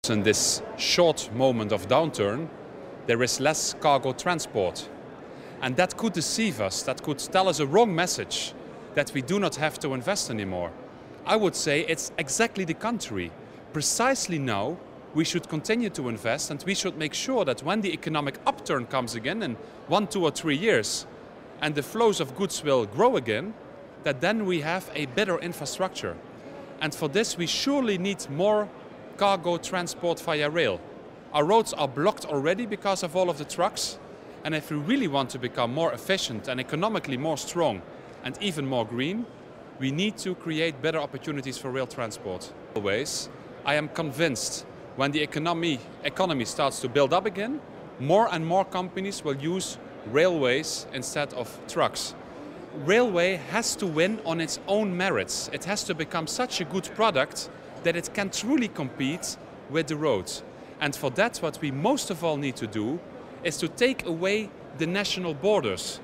In this short moment of downturn, there is less cargo transport. And that could deceive us, that could tell us a wrong message that we do not have to invest anymore. I would say it's exactly the contrary. Precisely now, we should continue to invest, and we should make sure that when the economic upturn comes again in 1, 2 or 3 years, and the flows of goods will grow again, that then we have a better infrastructure. And for this we surely need more cargo transport via rail. Our roads are blocked already because of all of the trucks, and if we really want to become more efficient and economically more strong and even more green, we need to create better opportunities for rail transport. Always, I am convinced when the economy starts to build up again, more and more companies will use railways instead of trucks. Railway has to win on its own merits. It has to become such a good product that it can truly compete with the roads. And for that, what we most of all need to do is to take away the national borders.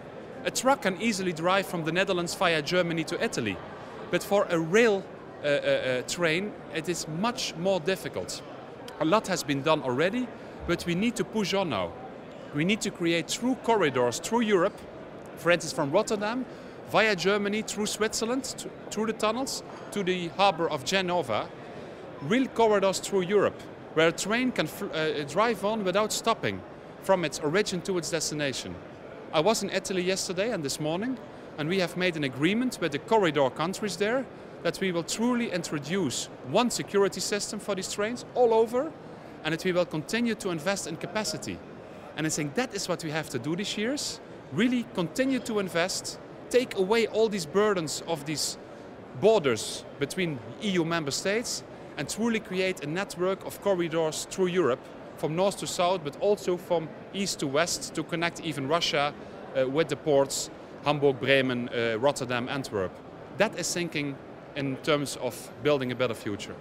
A truck can easily drive from the Netherlands via Germany to Italy, but for a rail train it is much more difficult. A lot has been done already, but we need to push on now. We need to create true corridors through Europe, for instance from Rotterdam, via Germany, through Switzerland, through the tunnels, to the harbor of Genova. Real corridors through Europe, where a train can drive on without stopping from its origin to its destination. I was in Italy yesterday and this morning, and we have made an agreement with the corridor countries there that we will truly introduce one security system for these trains all over, and that we will continue to invest in capacity. And I think that is what we have to do this year, really continue to invest, take away all these burdens of these borders between EU member states, and truly create a network of corridors through Europe, from north to south, but also from east to west, to connect even Russia with the ports, Hamburg, Bremen, Rotterdam, Antwerp. That is thinking in terms of building a better future.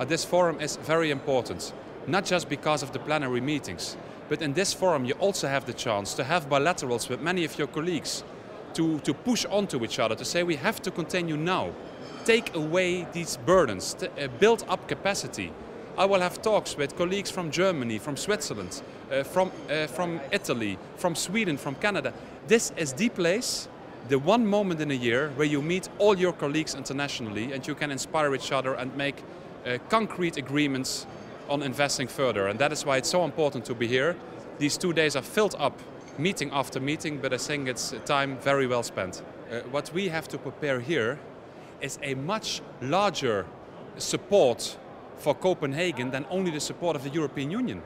This forum is very important, not just because of the plenary meetings, but in this forum you also have the chance to have bilaterals with many of your colleagues, to push onto each other, to say we have to continue now. Take away these burdens, build up capacity. I will have talks with colleagues from Germany, from Switzerland, from Italy, from Sweden, from Canada. This is the place, the one moment in a year where you meet all your colleagues internationally and you can inspire each other and make concrete agreements on investing further. And that is why it's so important to be here. These 2 days are filled up, meeting after meeting, but I think it's time very well spent. What we have to prepare here is a much larger support for Copenhagen than only the support of the European Union.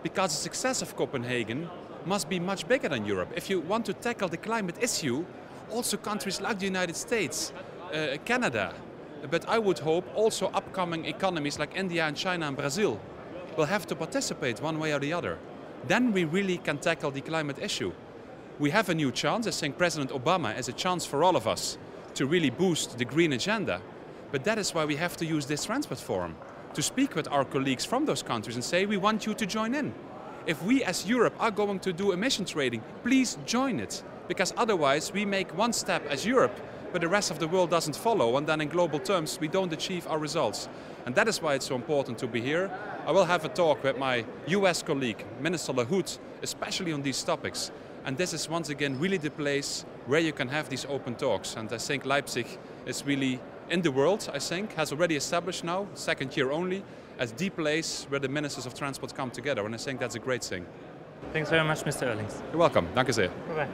Because the success of Copenhagen must be much bigger than Europe. If you want to tackle the climate issue, also countries like the United States, Canada, but I would hope also upcoming economies like India and China and Brazil will have to participate one way or the other. Then we really can tackle the climate issue. We have a new chance. I think President Obama is a chance for all of us to really boost the green agenda. But that is why we have to use this transport forum, to speak with our colleagues from those countries and say we want you to join in. If we as Europe are going to do emission trading, please join it. Because otherwise we make one step as Europe, but the rest of the world doesn't follow, and then in global terms we don't achieve our results. And that is why it's so important to be here. I will have a talk with my US colleague, Minister LaHood, especially on these topics. And this is once again really the place where you can have these open talks. And I think Leipzig is really in the world, I think, has already established now, second year only, as the place where the ministers of transport come together. And I think that's a great thing. Thanks very much, Mr. Eurlings. You're welcome. Dank u zeer. Bye-bye.